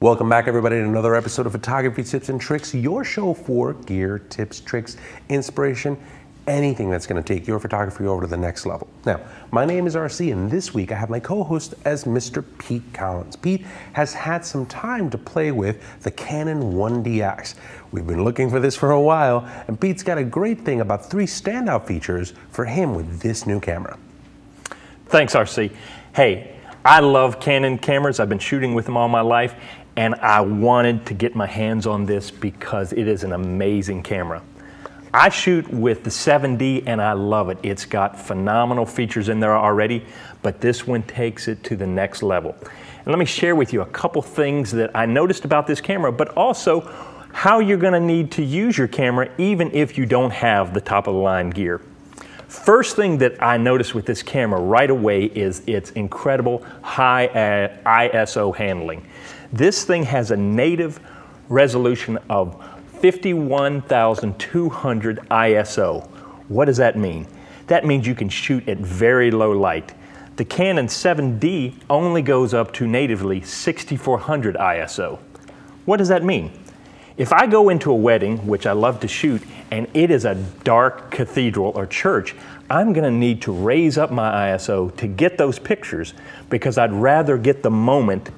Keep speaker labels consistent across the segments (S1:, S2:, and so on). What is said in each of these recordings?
S1: Welcome back, everybody, to another episode of Photography Tips and Tricks, your show for gear, tips, tricks, inspiration, anything that's going to take your photography over to the next level. Now, my name is RC, and this week I have my co-host as Mr. Pete Collins. Pete has had some time to play with the Canon 1DX. We've been looking for this for a while, and Pete's got a great thing about 3 standout features for him with this new camera.
S2: Thanks, RC. Hey, I love Canon cameras. I've been shooting with them all my life, and I wanted to get my hands on this because it is an amazing camera. I shoot with the 7D and I love it. It's got phenomenal features in there already, but this one takes it to the next level. And let me share with you a couple things that I noticed about this camera, but also how you're going to need to use your camera even if you don't have the top of the line gear. First thing that I noticed with this camera right away is its incredible high ISO handling. This thing has a native resolution of 51,200 ISO. What does that mean? That means you can shoot at very low light. The Canon 7D only goes up to natively 6,400 ISO. What does that mean? If I go into a wedding, which I love to shoot, and it is a dark cathedral or church, I'm going to need to raise up my ISO to get those pictures because I'd rather get the moment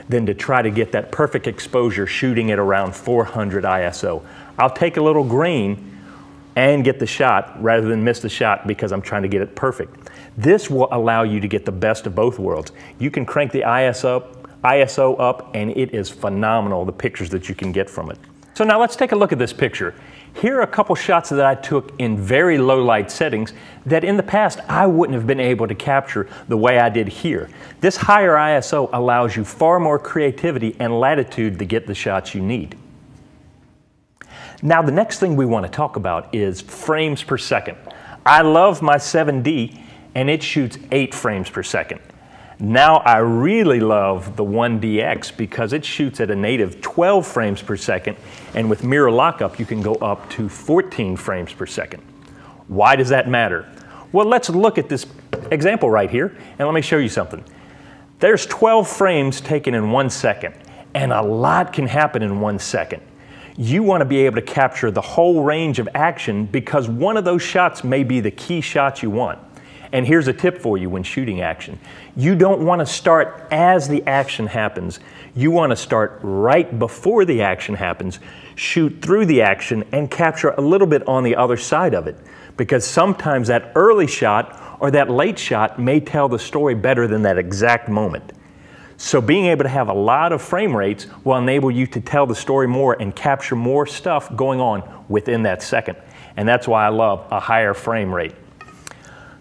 S2: than to try to get that perfect exposure shooting at around 400 ISO. I'll take a little grain and get the shot rather than miss the shot because I'm trying to get it perfect. This will allow you to get the best of both worlds. You can crank the ISO up and it is phenomenal, the pictures that you can get from it. So now let's take a look at this picture. Here are a couple shots that I took in very low light settings that in the past I wouldn't have been able to capture the way I did here. This higher ISO allows you far more creativity and latitude to get the shots you need. Now the next thing we want to talk about is frames per second. I love my 7D and it shoots 8 frames per second. Now I really love the 1DX because it shoots at a native 12 frames per second, and with mirror lockup you can go up to 14 frames per second. Why does that matter? Well, let's look at this example right here and let me show you something. There's 12 frames taken in 1 second, and a lot can happen in 1 second. You want to be able to capture the whole range of action because one of those shots may be the key shot you want. And here's a tip for you when shooting action. You don't want to start as the action happens. You want to start right before the action happens, shoot through the action, and capture a little bit on the other side of it. Because sometimes that early shot or that late shot may tell the story better than that exact moment. So being able to have a lot of frame rates will enable you to tell the story more and capture more stuff going on within that second. And that's why I love a higher frame rate.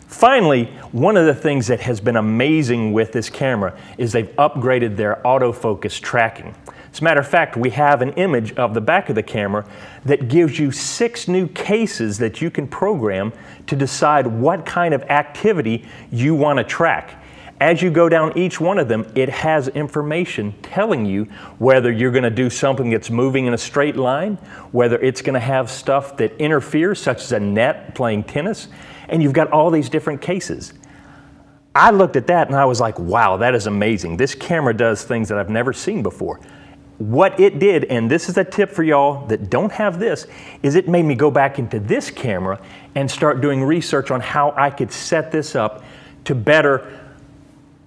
S2: Finally, one of the things that has been amazing with this camera is they've upgraded their autofocus tracking. As a matter of fact, we have an image of the back of the camera that gives you 6 new cases that you can program to decide what kind of activity you want to track. As you go down each one of them, it has information telling you whether you're going to do something that's moving in a straight line, whether it's going to have stuff that interferes, such as a net playing tennis, and you've got all these different cases. I looked at that and I was like, wow, that is amazing. This camera does things that I've never seen before. What it did, and this is a tip for y'all that don't have this, is it made me go back into this camera and start doing research on how I could set this up to better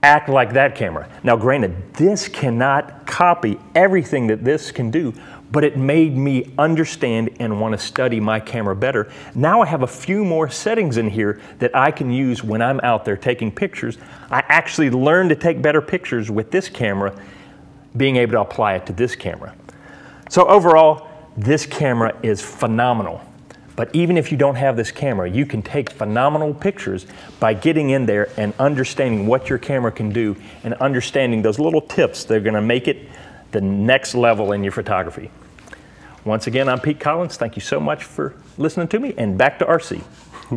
S2: act like that camera. Now granted, this cannot copy everything that this can do, but it made me understand and want to study my camera better. Now I have a few more settings in here that I can use when I'm out there taking pictures. I actually learned to take better pictures with this camera, being able to apply it to this camera. So overall, this camera is phenomenal. But even if you don't have this camera, you can take phenomenal pictures by getting in there and understanding what your camera can do and understanding those little tips that are going to make it the next level in your photography. Once again, I'm Pete Collins. Thank you so much for listening to me, and back to RC.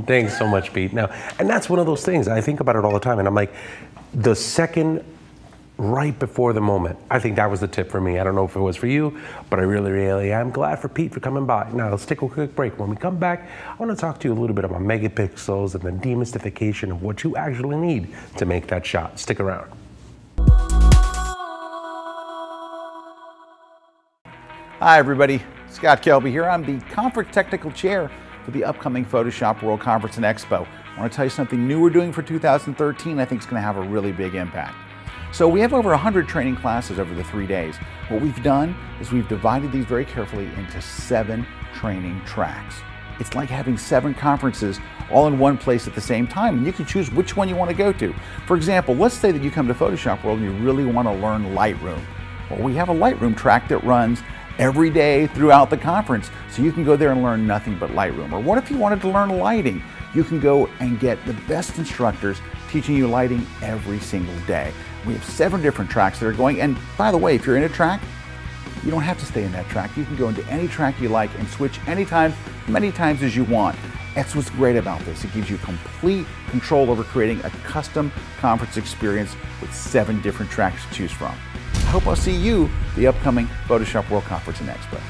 S1: Thanks so much, Pete. Now, and that's one of those things, I think about it all the time, and I'm like, the second right before the moment. I think that was the tip for me. I don't know if it was for you, but I really am glad for Pete for coming by. Now let's take a quick break. When we come back, I want to talk to you a little bit about megapixels and the demystification of what you actually need to make that shot. Stick around.
S3: Hi everybody, Scott Kelby here. I'm the Conference Technical Chair for the upcoming Photoshop World Conference and Expo. I want to tell you something new we're doing for 2013 I think is going to have a really big impact. So we have over 100 training classes over the 3 days. What we've done is we've divided these very carefully into 7 training tracks. It's like having 7 conferences all in one place at the same time, and you can choose which one you want to go to. For example, let's say that you come to Photoshop World and you really want to learn Lightroom. Well, we have a Lightroom track that runs every day throughout the conference, so you can go there and learn nothing but Lightroom. Or what if you wanted to learn lighting? You can go and get the best instructors teaching you lighting every single day. We have 7 different tracks that are going, and by the way, if you're in a track, you don't have to stay in that track. You can go into any track you like and switch anytime, many times as you want. That's what's great about this. It gives you complete control over creating a custom conference experience with 7 different tracks to choose from. I hope I'll see you the upcoming Photoshop World Conference and Expo.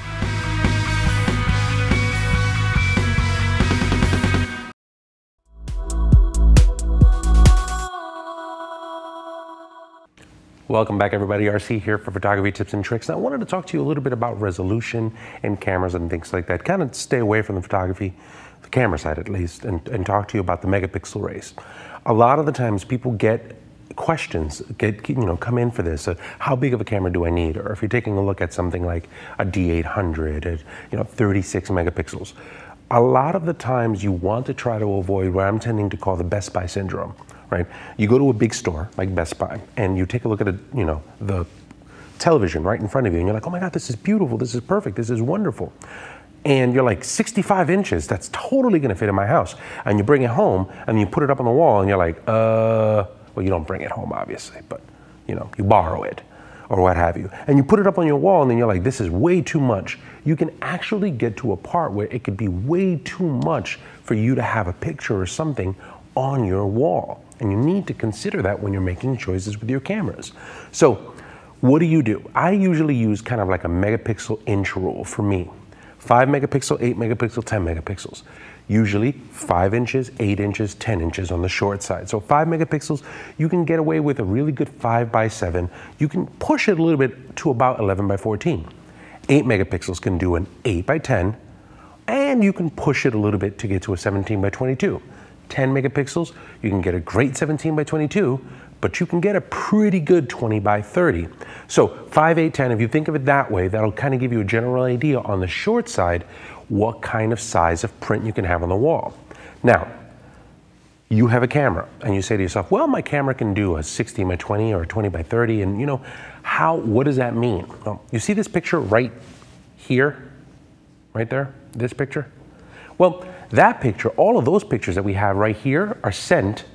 S1: Welcome back everybody, RC here for Photography Tips and Tricks. Now, I wanted to talk to you a little bit about resolution and cameras and things like that. Kind of stay away from the photography, the camera side at least, and talk to you about the megapixel race. A lot of the times people get questions, come in for this. How big of a camera do I need? Or if you're taking a look at something like a D800 at 36 megapixels. A lot of the times you want to try to avoid what I'm tending to call the Best Buy syndrome, right? You go to a big store like Best Buy and you take a look at the television right in front of you and you're like, oh my God, this is beautiful, this is perfect, this is wonderful. And you're like 65 inches, that's totally gonna fit in my house. And you bring it home and you put it up on the wall and you're like, well, you don't bring it home, obviously, but you borrow it or what have you. And you put it up on your wall and then you're like, this is way too much. You can actually get to a part where it could be way too much for you to have a picture or something on your wall. And you need to consider that when you're making choices with your cameras. So what do? I usually use kind of like a megapixel inch rule for me. 5 megapixel, 8 megapixel, 10 megapixels. Usually 5 inches, 8 inches, 10 inches on the short side. So 5 megapixels, you can get away with a really good 5x7. You can push it a little bit to about 11x14. 8 megapixels can do an 8x10, and you can push it a little bit to get to a 17x22. 10 megapixels, you can get a great 17x22, but you can get a pretty good 20x30. So 5, 8, 10, if you think of it that way, that'll kind of give you a general idea on the short side what kind of size of print you can have on the wall. Now, you have a camera and you say to yourself, well, my camera can do a 16x20 or a 20x30, and what does that mean? Well, you see this picture right here, right there, this picture? Well, that picture, all of those pictures that we have right here are sent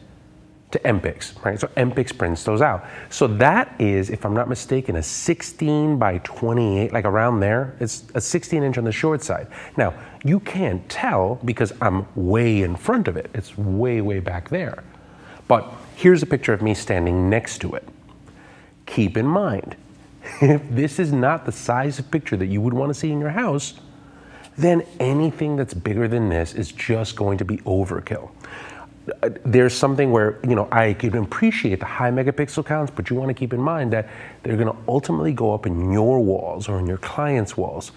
S1: to MPix, right? So MPix prints those out. So that is, if I'm not mistaken, a 16x28, like around there. It's a 16 inch on the short side. Now, you can't tell because I'm way in front of it. It's way, way back there. But here's a picture of me standing next to it. Keep in mind, if this is not the size of picture that you would want to see in your house, then anything that's bigger than this is just going to be overkill. There's something where, I can appreciate the high megapixel counts, but you want to keep in mind that they're going to ultimately go up in your walls or in your client's walls.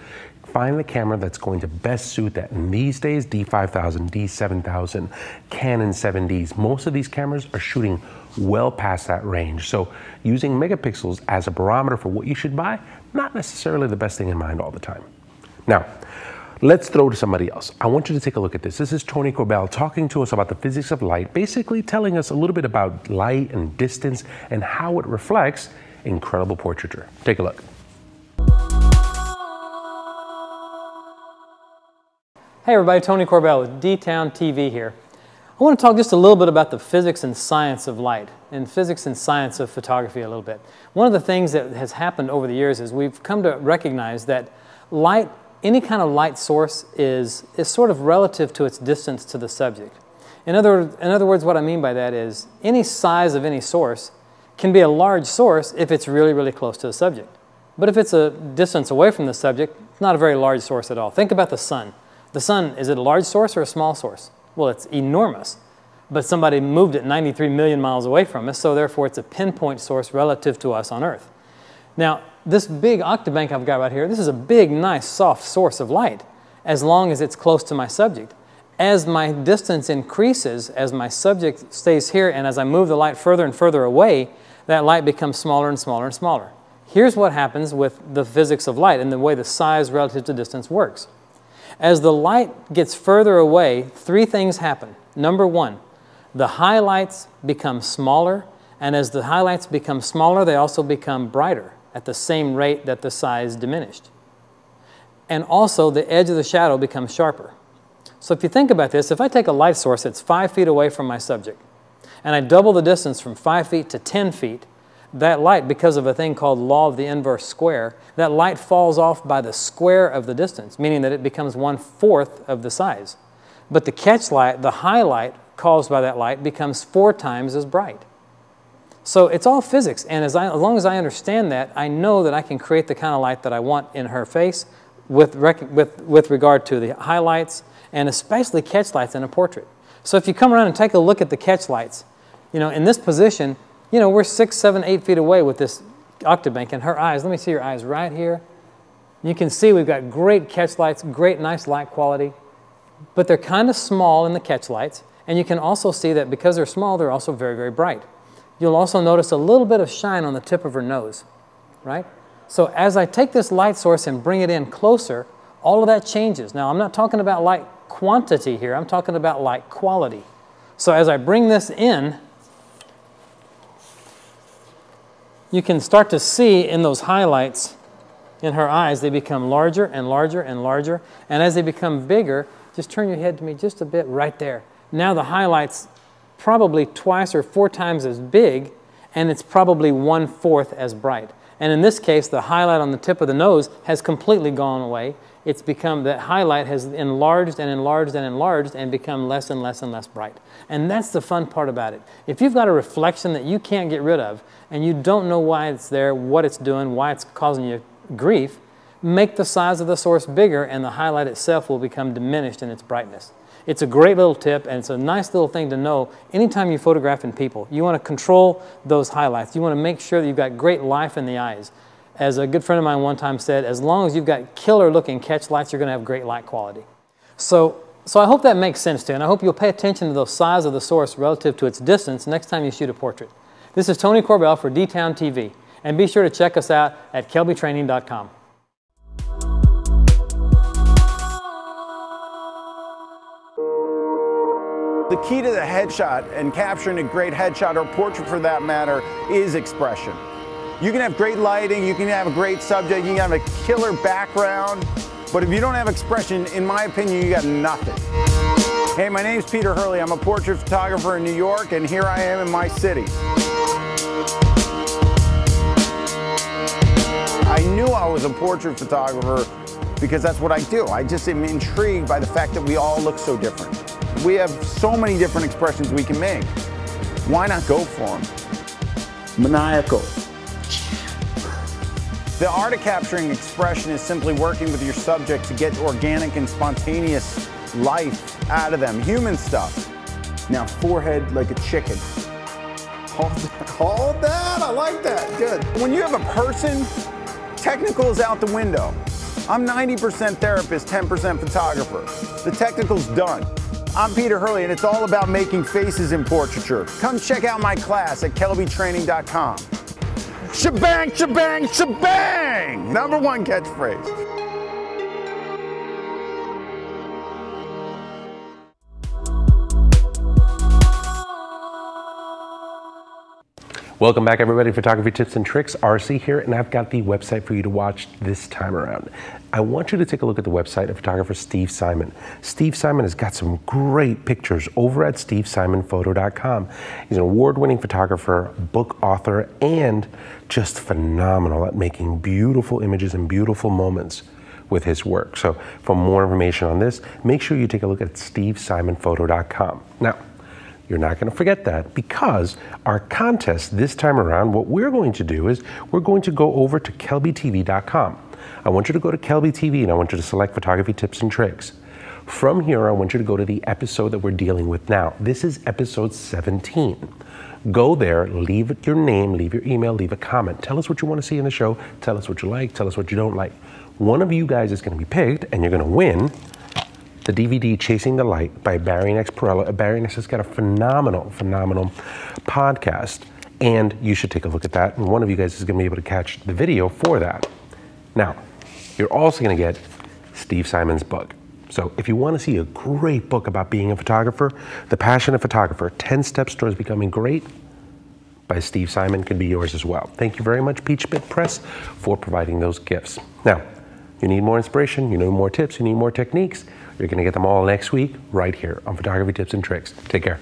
S1: Find the camera that's going to best suit that. And these days, D5000, D7000, Canon 7Ds, most of these cameras are shooting well past that range. So using megapixels as a barometer for what you should buy, not necessarily the best thing in mind all the time. Now, let's throw to somebody else. I want you to take a look at this. This is Tony Corbell talking to us about the physics of light, basically telling us a little bit about light and distance and how it reflects incredible portraiture. Take a look.
S4: Hey everybody, Tony Corbell with D-Town TV here. I want to talk just a little bit about the physics and science of light and physics and science of photography a little bit. One of the things that has happened over the years is we've come to recognize that light, any kind of light source is sort of relative to its distance to the subject. In other words, what I mean by that is any size of any source can be a large source if it's really, really close to the subject. But if it's a distance away from the subject, it's not a very large source at all. Think about the sun. The sun, is it a large source or a small source? Well, it's enormous, but somebody moved it 93 million miles away from us, so therefore it's a pinpoint source relative to us on Earth. Now, this big octabank I've got right here, this is a big, nice, soft source of light, as long as it's close to my subject. As my distance increases, as my subject stays here, and as I move the light further and further away, that light becomes smaller and smaller and smaller. Here's what happens with the physics of light and the way the size relative to distance works. As the light gets further away, three things happen. Number one, the highlights become smaller, and as the highlights become smaller, they also become brighter at the same rate that the size diminished. And also, the edge of the shadow becomes sharper. So if you think about this, if I take a light source that's 5 feet away from my subject, and I double the distance from 5 feet to 10 feet, that light, because of a thing called law of the inverse square, that light falls off by the square of the distance, meaning that it becomes 1/4 of the size. But the catch light, the highlight caused by that light, becomes 4 times as bright. So it's all physics, and as long as I understand that, I know that I can create the kind of light that I want in her face with regard to the highlights and especially catch lights in a portrait. So if you come around and take a look at the catch lights, you know, in this position, you know, we're 6, 7, 8 feet away with this octabank, and her eyes, let me see your eyes right here. You can see we've got great catch lights, great nice light quality, but they're kind of small in the catch lights, and you can also see that because they're small, they're also very, very bright. You'll also notice a little bit of shine on the tip of her nose, right? So as I take this light source and bring it in closer, all of that changes. Now, I'm not talking about light quantity here, I'm talking about light quality. So as I bring this in, you can start to see in those highlights in her eyes, they become larger and larger and larger. And as they become bigger, just turn your head to me just a bit right there. Now the highlights probably 2 or 4 times as big, and it's probably 1/4 as bright. And in this case, the highlight on the tip of the nose has completely gone away. It's become, that highlight has enlarged and enlarged and enlarged and become less and less and less bright. And that's the fun part about it. If you've got a reflection that you can't get rid of, and you don't know why it's there, what it's doing, why it's causing you grief, make the size of the source bigger and the highlight itself will become diminished in its brightness. It's a great little tip, and it's a nice little thing to know anytime you photograph in people. You want to control those highlights. You want to make sure that you've got great life in the eyes. As a good friend of mine one time said, as long as you've got killer looking catch lights, you're going to have great light quality. So I hope that makes sense to you, and I hope you'll pay attention to the size of the source relative to its distance next time you shoot a portrait. This is Tony Corbell for D-Town TV, and be sure to check us out at kelbytraining.com.
S5: The key to the headshot and capturing a great headshot or portrait for that matter is expression. You can have great lighting, you can have a great subject, you can have a killer background, but if you don't have expression, in my opinion, you got nothing. Hey, my name's Peter Hurley. I'm a portrait photographer in New York, and here I am in my city. I knew I was a portrait photographer because that's what I do. I just am intrigued by the fact that we all look so different. We have so many different expressions we can make. Why not go for them? Maniacal. The art of capturing expression is simply working with your subject to get organic and spontaneous life out of them, human stuff. Now, forehead like a chicken. Hold that, I like that, good. When you have a person, technical is out the window. I'm 90% therapist, 10% photographer. The technical's done. I'm Peter Hurley, and it's all about making faces in portraiture. Come check out my class at kelbytraining.com. Shebang, shebang, shebang! #1 catchphrase.
S1: Welcome back, everybody. Photography Tips and Tricks. RC here, and I've got the website for you to watch this time around. I want you to take a look at the website of photographer Steve Simon. Steve Simon has got some great pictures over at stevesimonphoto.com. He's an award-winning photographer, book author, and just phenomenal at making beautiful images and beautiful moments with his work. So for more information on this, make sure you take a look at stevesimonphoto.com. Now, you're not going to forget that, because our contest this time around, what we're going to do is we're going to go over to kelbytv.com. I want you to go to Kelby TV, and I want you to select Photography Tips and Tricks. From here, I want you to go to the episode that we're dealing with now. This is episode 17. Go there, leave your name, leave your email, leave a comment. Tell us what you want to see in the show. Tell us what you like. Tell us what you don't like. One of you guys is going to be picked, and you're going to win the DVD Chasing the Light by Barry Nex Perella. Barry Nex has got a phenomenal podcast, and you should take a look at that. And one of you guys is going to be able to catch the video for that. Now, you're also going to get Steve Simon's book. So if you want to see a great book about being a photographer, The Passionate Photographer, 10 Steps Towards Becoming Great by Steve Simon could be yours as well. Thank you very much, Peach Bit Press, for providing those gifts. Now, you need more inspiration, you need more tips, you need more techniques. You're going to get them all next week right here on Photography Tips and Tricks. Take care.